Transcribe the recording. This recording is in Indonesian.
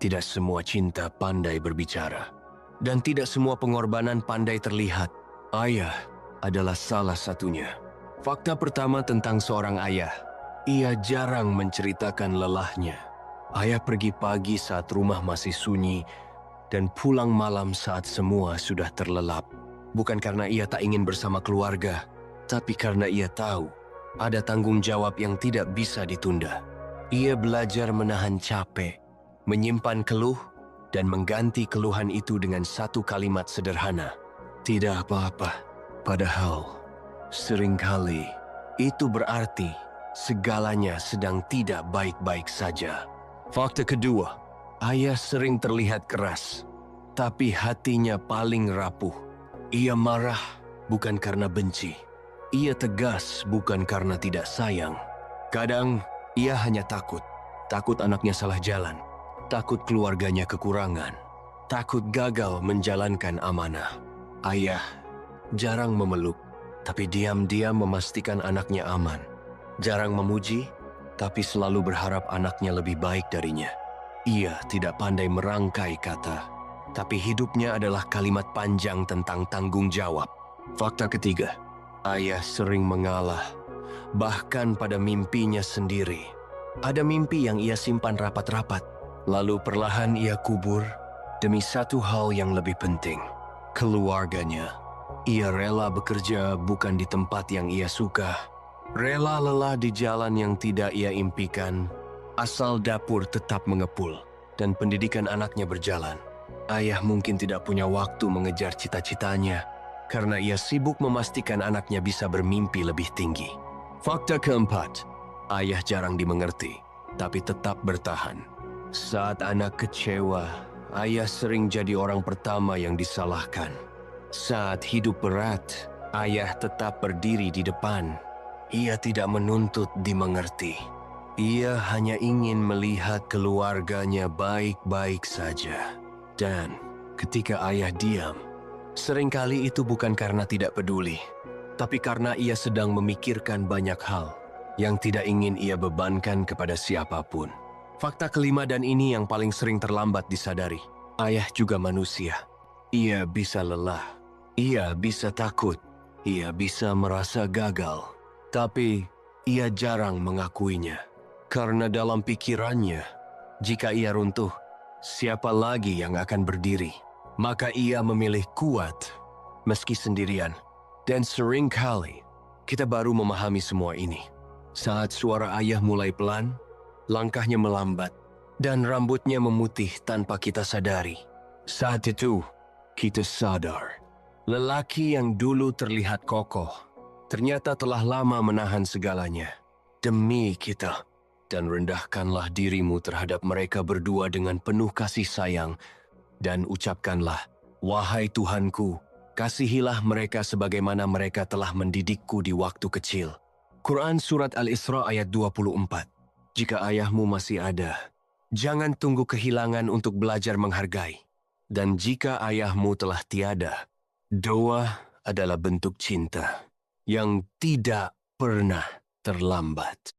Tidak semua cinta pandai berbicara. Dan tidak semua pengorbanan pandai terlihat. Ayah adalah salah satunya. Fakta pertama tentang seorang ayah. Ia jarang menceritakan lelahnya. Ayah pergi pagi saat rumah masih sunyi dan pulang malam saat semua sudah terlelap. Bukan karena ia tak ingin bersama keluarga, tapi karena ia tahu ada tanggung jawab yang tidak bisa ditunda. Ia belajar menahan capek, menyimpan keluh, dan mengganti keluhan itu dengan satu kalimat sederhana. Tidak apa-apa. Padahal, seringkali itu berarti segalanya sedang tidak baik-baik saja. Fakta kedua, ayah sering terlihat keras, tapi hatinya paling rapuh. Ia marah bukan karena benci. Ia tegas bukan karena tidak sayang. Kadang ia hanya takut. Takut anaknya salah jalan. Takut keluarganya kekurangan. Takut gagal menjalankan amanah. Ayah jarang memeluk, tapi diam-diam memastikan anaknya aman. Jarang memuji, tapi selalu berharap anaknya lebih baik darinya. Ia tidak pandai merangkai kata, tapi hidupnya adalah kalimat panjang tentang tanggung jawab. Fakta ketiga, ayah sering mengalah, bahkan pada mimpinya sendiri. Ada mimpi yang ia simpan rapat-rapat, lalu perlahan ia kubur demi satu hal yang lebih penting, keluarganya. Ia rela bekerja bukan di tempat yang ia suka, rela lelah di jalan yang tidak ia impikan, asal dapur tetap mengepul dan pendidikan anaknya berjalan. Ayah mungkin tidak punya waktu mengejar cita-citanya karena ia sibuk memastikan anaknya bisa bermimpi lebih tinggi. Fakta keempat, ayah jarang dimengerti, tapi tetap bertahan. Saat anak kecewa, ayah sering jadi orang pertama yang disalahkan. Saat hidup berat, ayah tetap berdiri di depan. Ia tidak menuntut dimengerti. Ia hanya ingin melihat keluarganya baik-baik saja. Dan ketika ayah diam, seringkali itu bukan karena tidak peduli, tapi karena ia sedang memikirkan banyak hal yang tidak ingin ia bebankan kepada siapapun. Fakta kelima dan ini yang paling sering terlambat disadari. Ayah juga manusia. Ia bisa lelah. Ia bisa takut. Ia bisa merasa gagal. Tapi ia jarang mengakuinya. Karena dalam pikirannya, jika ia runtuh, siapa lagi yang akan berdiri? Maka ia memilih kuat, meski sendirian. Dan seringkali, kita baru memahami semua ini saat suara ayah mulai pelan, langkahnya melambat, dan rambutnya memutih tanpa kita sadari. Saat itu, kita sadar, lelaki yang dulu terlihat kokoh, ternyata telah lama menahan segalanya demi kita. Dan rendahkanlah dirimu terhadap mereka berdua dengan penuh kasih sayang, dan ucapkanlah, wahai Tuhanku, kasihilah mereka sebagaimana mereka telah mendidikku di waktu kecil. Quran Surat Al-Isra ayat 24. Jika ayahmu masih ada, jangan tunggu kehilangan untuk belajar menghargai. Dan jika ayahmu telah tiada, doa adalah bentuk cinta yang tidak pernah terlambat.